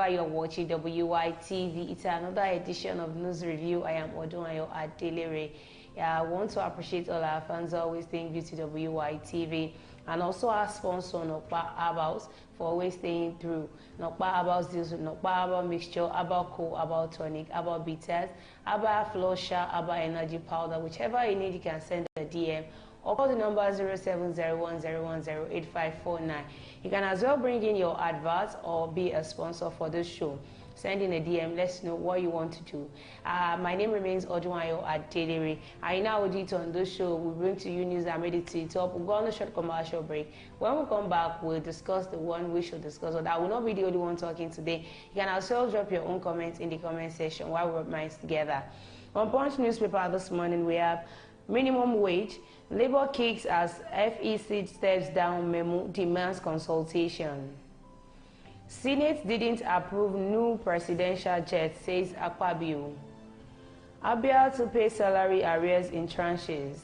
wherever you're watching WY TV. It's another edition of News Review. I am Odunayo Adelere. I want to appreciate all our fans always staying due to WY TV, and also our sponsor Nokpa Herbals for always staying through. Nokpa Herbals deals with Nokpa Herbal mixture, Herbal Co, Herbal tonic, Herbal bitters, Herbal flusher, Herbal energy powder. Whichever you need, you can send a DM or call the number 0701010859. You can as well bring in your adverts or be a sponsor for this show. Send in a DM, let's know what you want to do. My name remains Odunayo Adelere. I now do it on this show. We bring to you news that made it to the top. We'll go on a short commercial break. When we come back, we'll discuss the one we should discuss. Or I will not be the only one talking today. You can as well drop your own comments in the comment section while we rub minds together. On Punch newspaper this morning, we have minimum wage. Labour kicks as FEC steps down memo, demands consultation. Senate didn't approve new presidential jet, says Akpabio. Abia to pay salary arrears in tranches.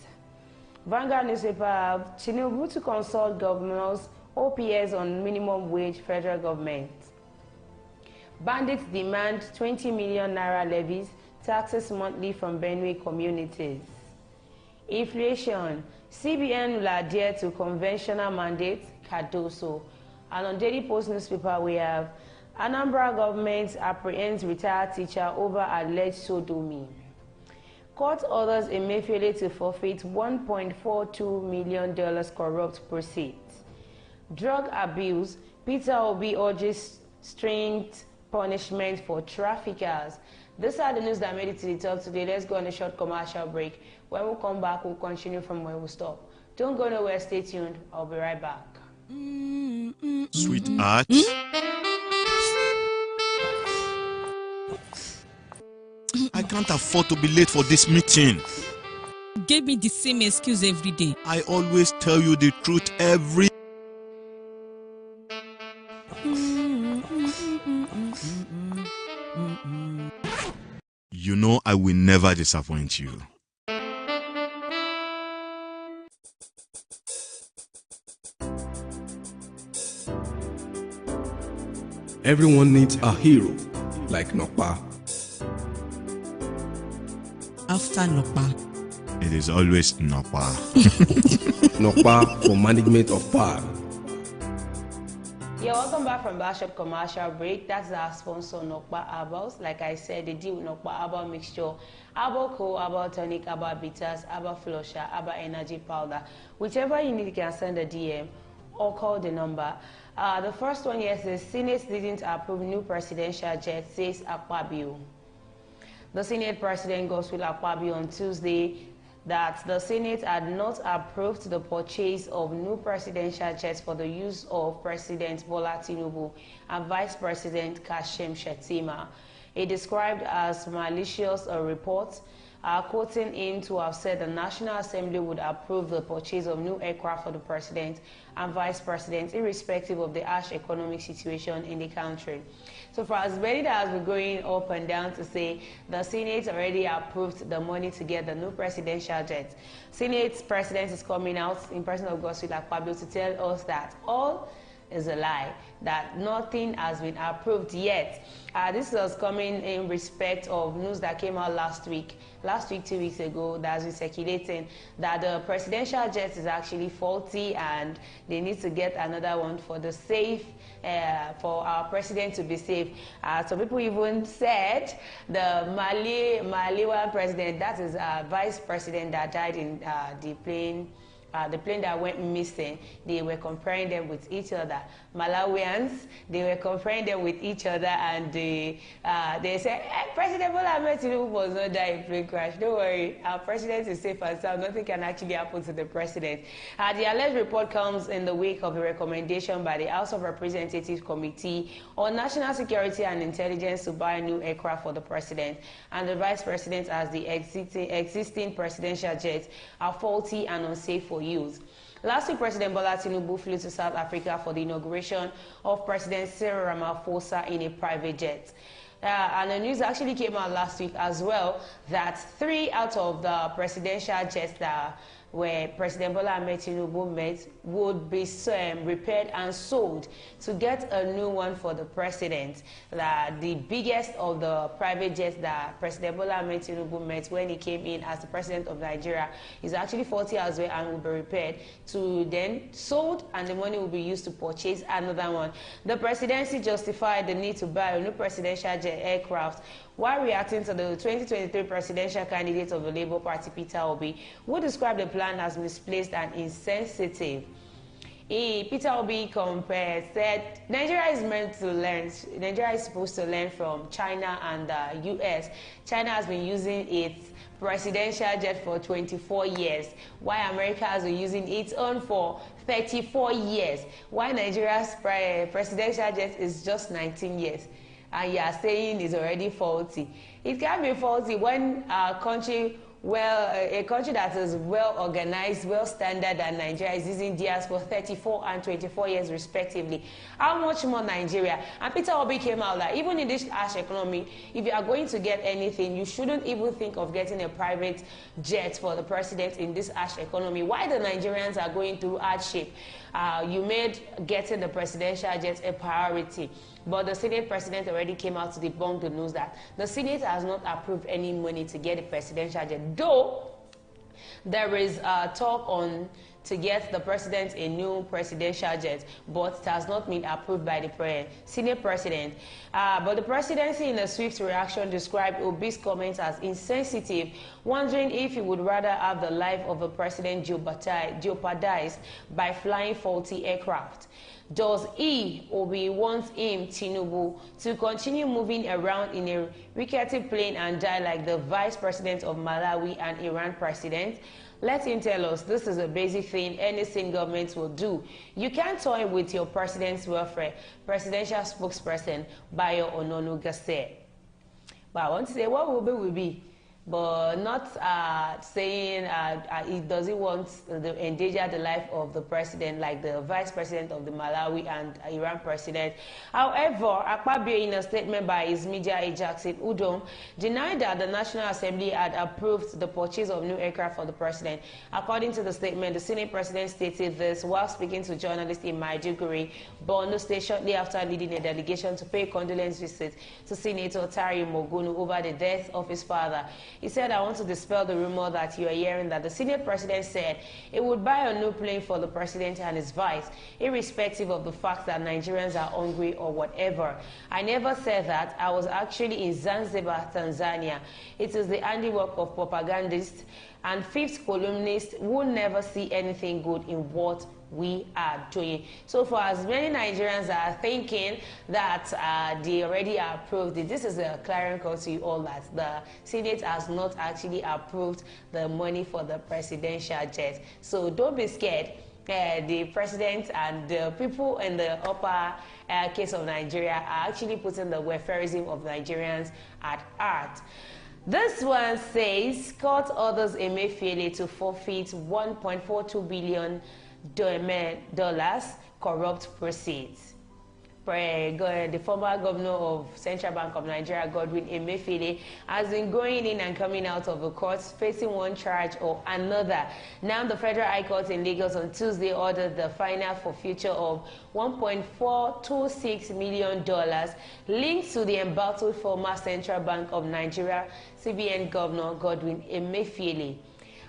Vanguard newspaper have Tinubu to consult governors, OPS on minimum wage, federal government. Bandits demand 20 million naira levies, taxes monthly from Benue communities. Inflation. CBN will adhere to conventional mandates, Cardoso. And on Daily Post newspaper, we have Anambra government apprehends retired teacher over alleged sodomy. Court orders Emefiele to forfeit $1.42 million corrupt proceeds. Drug abuse. Peter Obi urges stringent punishment for traffickers. These are the news that made it to the top today. Let's go on a short commercial break. When we come back, we'll continue from where we stop. Don't go nowhere. Stay tuned. I'll be right back. Sweetheart. I can't afford to be late for this meeting. Give me the same excuse every day. I always tell you the truth every... You know I will never disappoint you. Everyone needs a hero, like Nokpa. After Nokpa, It is always Nokpa. Nokpa for management of power. Yeah, welcome back from that short commercial break. That's our sponsor, Nokpa Herbals. Like I said, they deal with Nokpa Herbal mixture, Herbal Co, Herbal tonic, Herbal bitters, Herbal flusher, Herbal energy powder. Whichever you need, you can send a DM or call the number. The first one here says, Senate didn't approve new presidential jet, says Akpabio. The Senate President Godswill Akpabio on Tuesday that the Senate had not approved the purchase of new presidential jets for the use of President Bola Tinubu and Vice President Kashim Shettima. It described as malicious a report, quoting him to have said the National Assembly would approve the purchase of new aircraft for the President and Vice President, irrespective of the harsh economic situation in the country. So for as many that has been going up and down to say the Senate already approved the money to get the new presidential jet, Senate President is coming out in person of Godswill Akpabio to tell us that all is a lie, that nothing has been approved yet. This was coming in respect of news that came out last week, 2 weeks ago, that has been circulating that the presidential jet is actually faulty and they need to get another one for the safe, for our president to be safe. Some people even said the Maliwan president, that is vice president that died in the plane that went missing, they were comparing them with each other. Malawians, they were comparing them with each other, and they said, President Bola Ahmed Tinubu was not die in plane crash. Don't worry, our president is safe and sound. Nothing can actually happen to the president. The alleged report comes in the wake of a recommendation by the House of Representatives Committee on National Security and Intelligence to buy a new aircraft for the president and the vice president, as the existing presidential jets are faulty and unsafe for use. Last week, President Bola Tinubu flew to South Africa for the inauguration of President Cyril Ramaphosa in a private jet. And the news actually came out last week as well that 3 out of the presidential jets that where President Bola Ahmed Tinubu met would be repaired and sold to get a new one for the president. The biggest of the private jets that President Bola Ahmed Tinubu met when he came in as the president of Nigeria is actually 40 hours away and will be repaired to then sold, and the money will be used to purchase another one. The presidency justified the need to buy a new presidential jet aircraft while reacting to the 2023 presidential candidate of the Labour Party, Peter Obi, who described the plan as misplaced and insensitive. Peter Obi said Nigeria is supposed to learn from China and the US. China has been using its presidential jet for 24 years, while America has been using its own for 34 years, while Nigeria's presidential jet is just 19 years. And you are saying it's already faulty. It can be faulty when a country that is well organized, well standard, and Nigeria is using theirs for 34 and 24 years respectively. How much more Nigeria? And Peter Obi came out like, even in this harsh economy, if you are going to get anything, you shouldn't even think of getting a private jet for the president in this harsh economy. Why the Nigerians are going through hardship? You made getting the presidential jet a priority. But the Senate president already came out to debunk the news that the Senate has not approved any money to get a presidential jet. Though there is talk on to get the president a new presidential jet, but it has not been approved by the Senate president. But the presidency, in a swift reaction, described Obi's comments as insensitive, wondering if he would rather have the life of the president jeopardized by flying faulty aircraft. Does Obi want Tinubu to continue moving around in a rickety plane and die like the vice president of Malawi and Iran president? Let him tell us. This is a basic thing any sane government will do. You can't toy with your president's welfare. Presidential spokesperson Bayo Ononuga said. But I want to say what will be. But not saying he doesn't want to endanger the life of the president like the vice president of the Malawi and Iran president. However, Akpabio, in a statement by his media ajax in Udom, denied that the National Assembly had approved the purchase of new aircraft for the president. According to the statement, the Senate president stated this while speaking to journalists in Maiduguri, Borno State, shortly after leading a delegation to pay a condolence visit to Senator Tari Mogunu over the death of his father. He said, I want to dispel the rumor that you are hearing that the Senate president said he would buy a new plane for the president and his vice, irrespective of the fact that Nigerians are hungry or whatever. I never said that. I was actually in Zanzibar, Tanzania. It is the handiwork of propagandists and fifth columnists who never see anything good in what we are doing. So for as many Nigerians are thinking that they already approved it, this is a clarion call to you all that the Senate has not actually approved the money for the presidential jet. So don't be scared. The president and the people in the upper case of Nigeria are actually putting the welfareism of Nigerians at heart. This one says, court orders Emefiele to forfeit $1.42 billion corrupt proceeds. The former governor of Central Bank of Nigeria, Godwin Emefiele, has been going in and coming out of the courts, facing one charge or another. Now, the Federal High Court in Lagos on Tuesday ordered the final forfeiture of $1.426 million linked to the embattled former Central Bank of Nigeria, CBN Governor Godwin Emefiele.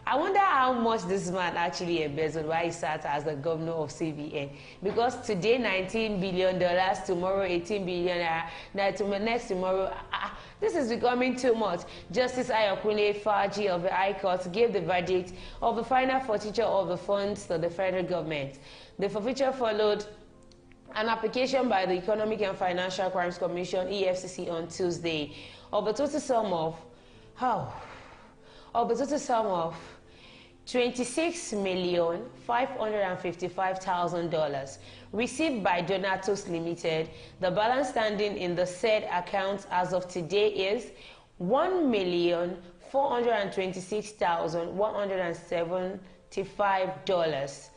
I wonder how much this man actually embezzled while he sat as the governor of CBN. Because today, $19 billion, tomorrow, $18 billion, next tomorrow, this is becoming too much. Justice Ayokune Faji of the High Court gave the verdict of the final forfeiture of the funds to the federal government. The forfeiture followed an application by the Economic and Financial Crimes Commission, EFCC, on Tuesday of the total sum of $26,555,000 received by Donatus Limited. The balance standing in the said account as of today is $1,426,175.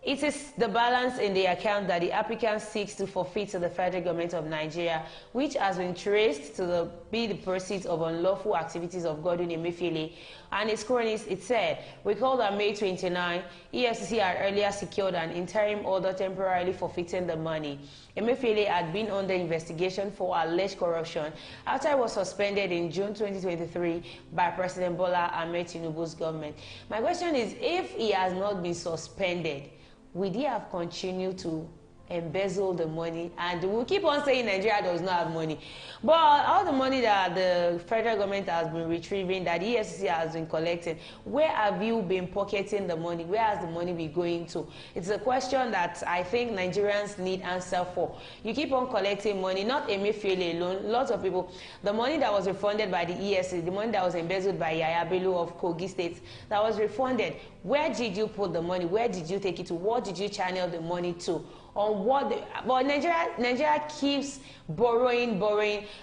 It is the balance in the account that the applicant seeks to forfeit to the federal government of Nigeria, which has been traced to be the proceeds of unlawful activities of Godwin Emefiele and its cronies, it said, recall that May 29, EFCC had earlier secured an interim order temporarily forfeiting the money. Emefiele had been under investigation for alleged corruption after it was suspended in June 2023 by President Bola Ahmed Tinubu's government. My question is, if he has not been suspended, would he have continued to embezzle the money? And we'll keep on saying Nigeria does not have money, but all the money that the federal government has been retrieving, that EFCC has been collecting, where have you been pocketing the money? Where has the money been going to? It's a question that I think Nigerians need answer for. You keep on collecting money, not Emefiele alone, lots of people. The money that was refunded by the EFCC, the money that was embezzled by Yaya Bello of Kogi State, that was refunded, where did you put the money? Where did you take it to? What did you channel the money to? On what but Nigeria keeps borrowing.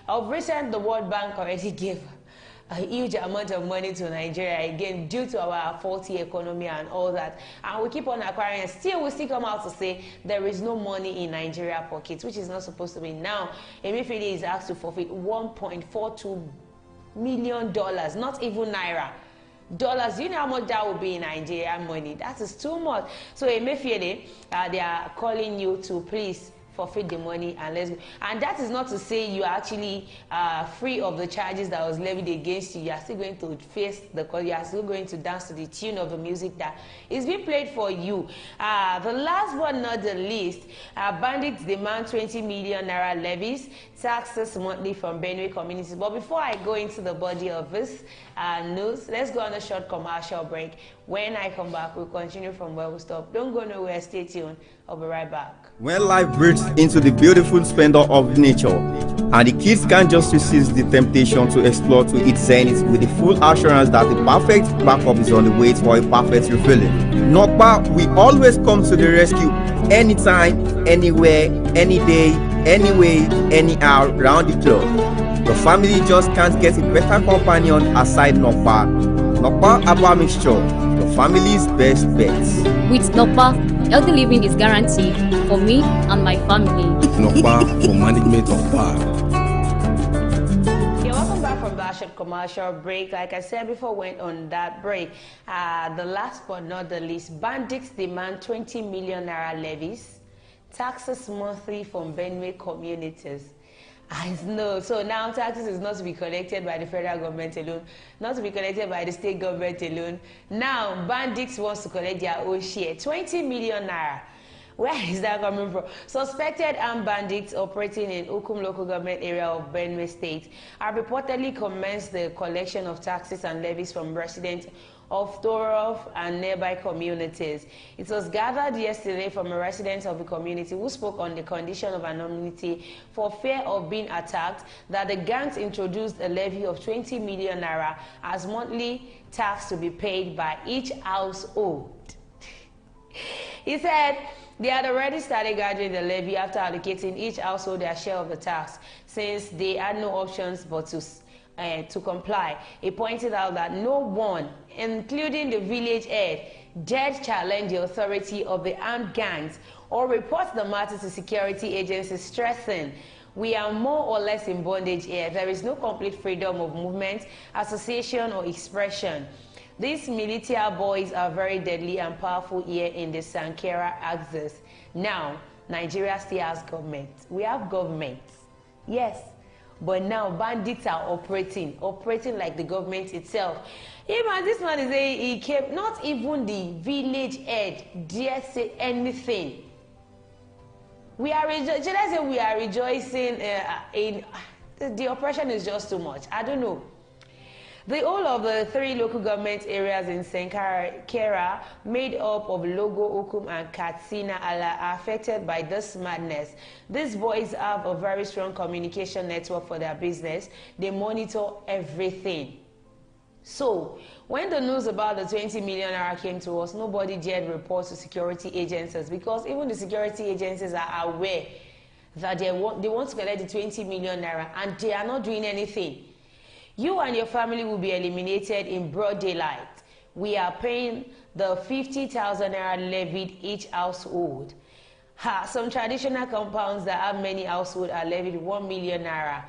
Of recent, the World Bank already gave a huge amount of money to Nigeria again due to our faulty economy and all that, and we keep on acquiring, and still we still come out to say there is no money in Nigeria pockets, which is not supposed to be. Now Emefiele is asked to forfeit $1.42 million, not even naira. Dollars. You know how much that will be in Nigerian money? That is too much. So Emefiele, they are calling you to please forfeit the money and let's go. And that is not to say you are actually free of the charges that was levied against you. You are still going to face the call. You are still going to dance to the tune of the music that is being played for you. The last but not the least, bandits demand 20 million naira levies, taxes monthly from Benue communities. But before I go into the body of this news, let's go on a short commercial break. When I come back, we'll continue from where we stopped. Don't go nowhere. Stay tuned. I'll be right back. When life breaks into the beautiful splendor of nature, and the kids can't just resist the temptation to explore to its zenith with the full assurance that the perfect backup is on the way for a perfect refilling, Nokpa will always come to the rescue anytime, anywhere, any day, anyway, anyhow, round the clock. Your family just can't get a better companion aside Nokpa. Nokpa Herbal Mixture, your family's best bet. With Nokpa, healthy living is guaranteed for me and my family. Nokpa for management of power. Yeah, welcome back from that short commercial break. Like I said before, went on that break. The last but not the least, bandits demand 20 million naira levies, taxes monthly from Benue communities. I know. So now taxes is not to be collected by the federal government alone, not to be collected by the state government alone. Now bandits wants to collect their own share, 20 million naira. Where is that coming from? Suspected armed bandits operating in Ukum local government area of Benue State have reportedly commenced the collection of taxes and levies from residents of Torof and nearby communities. It was gathered yesterday from a resident of the community who spoke on the condition of anonymity for fear of being attacked that the gangs introduced a levy of 20 million naira as monthly tax to be paid by each household. He said they had already started gathering the levy after allocating each household their share of the tax, since they had no options but to comply. He pointed out that no one, including the village head, dared challenge the authority of the armed gangs or report the matter to security agencies, stressing, "We are more or less in bondage here. There is no complete freedom of movement, association, or expression. These militia boys are very deadly and powerful here in the Sankera axis." Now, Nigeria still has government. We have government, yes, but now bandits are operating like the government itself. Even this man is saying he came, not even the village head dare say anything. We are rejoicing in the oppression is just too much. I don't know. The whole of the 3 local government areas in Sankera, made up of Logo, Ukum, and Katsina, are affected by this madness. These boys have a very strong communication network for their business. They monitor everything. So, when the news about the 20 million naira came to us, nobody dared report to security agencies, because even the security agencies are aware that they want to collect the 20 million naira and they are not doing anything. You and your family will be eliminated in broad daylight. We are paying the 50,000 naira levied each household. Some traditional compounds that have many households are levied 1 million naira.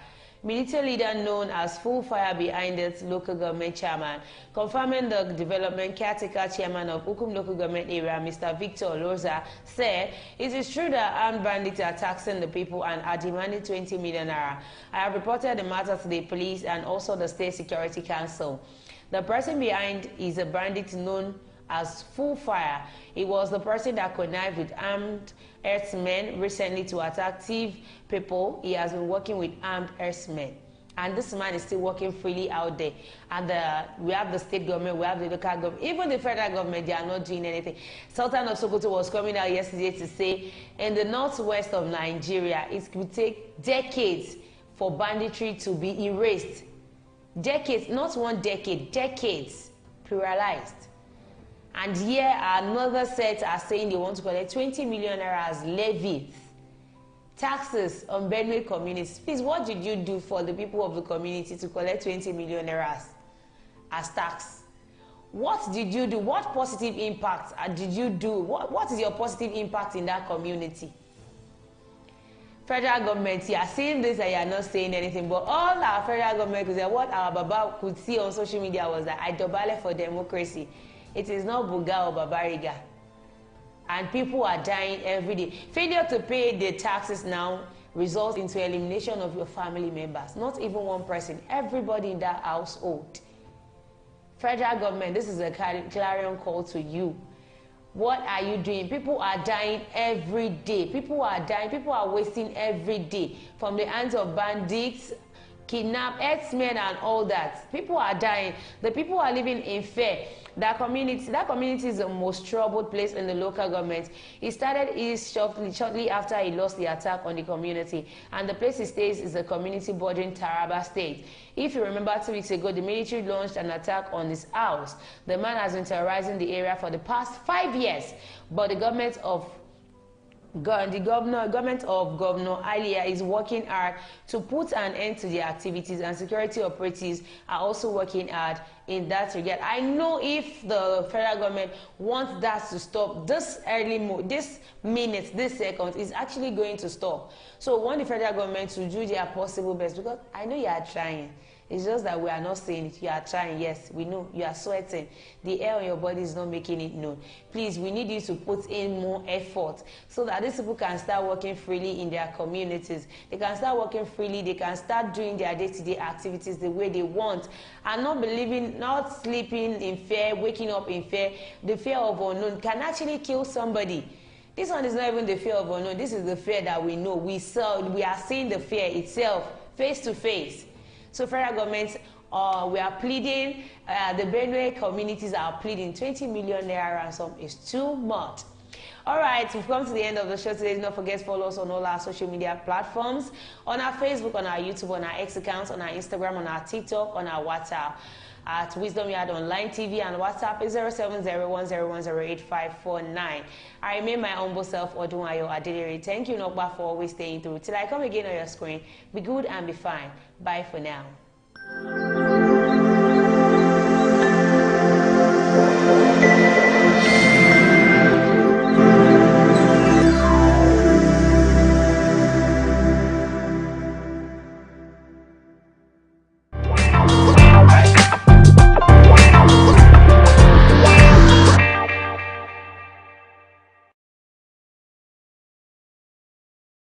Military leader known as Full Fire Behind It local government chairman, confirming the development caretaker chairman of Ukum local government area, Mr. Victor Loza, said it is true that armed bandits are taxing the people and are demanding 20 million naira. I have reported the matter to the police and also the State Security Council. The person behind is a bandit known as Full Fire. He was the person that connived with armed herdsmen recently to attack thief people. He has been working with armed herdsmen. And this man is still working freely out there. And we have the state government, we have the local government, even the federal government, they are not doing anything. Sultan of Sokoto was coming out yesterday to say in the northwest of Nigeria, it could take decades for banditry to be erased. Decades, not 1 decade, decades, pluralized. And here another set are saying they want to collect 20 million naira as levies, taxes on Benue communities. Please, what did you do for the people of the community to collect 20 million naira as tax? What did you do? What positive impact did you do? What is your positive impact in that community? Federal government, you are saying this and you are not saying anything, but all our federal government, what our Baba could see on social media was that I dobale for democracy. It is not Buga or Babariga. And people are dying every day. Failure to pay the taxes now results into elimination of your family members. Not even one person, everybody in that household. Federal government, this is a clarion call to you. What are you doing? People are dying every day. People are dying. People are wasting every day from the hands of bandits, kidnap, herdsmen, and all that. People are dying. The people are living in fear. That community is the most troubled place in the local government. He started shortly after he lost the attack on the community, and the place he stays is a community bordering Taraba State. If you remember 2 weeks ago, the military launched an attack on his house. The man has been terrorizing the area for the past 5 years, but the government of Governor Alia is working hard to put an end to the activities, and security operatives are also working hard in that regard. I know if the federal government wants that to stop, this minute, this second is actually going to stop. So I want the federal government to do their possible best, because I know you are trying. It's just that we are not saying it. You are trying, yes, we know. You are sweating. The air on your body is not making it known. Please, we need you to put in more effort so that these people can start working freely in their communities. They can start working freely. They can start doing their day-to-day activities the way they want, and not sleeping in fear, waking up in fear. The fear of unknown can actually kill somebody. This one is not even the fear of unknown. This is the fear that we know. We are seeing the fear itself face to face. So federal governments, we are pleading, the Benue communities are pleading 20 million naira ransom is too much. All right, we've come to the end of the show today. Do not forget to follow us on all our social media platforms, on our Facebook, on our YouTube, on our X accounts, on our Instagram, on our TikTok, on our WhatsApp. At Wisdom Yard Online TV, and WhatsApp is 07010108549. I remain my humble self, Odunayo Adedere. Thank you, Nokba, for always staying through. Till I come again on your screen, be good and be fine. Bye for now.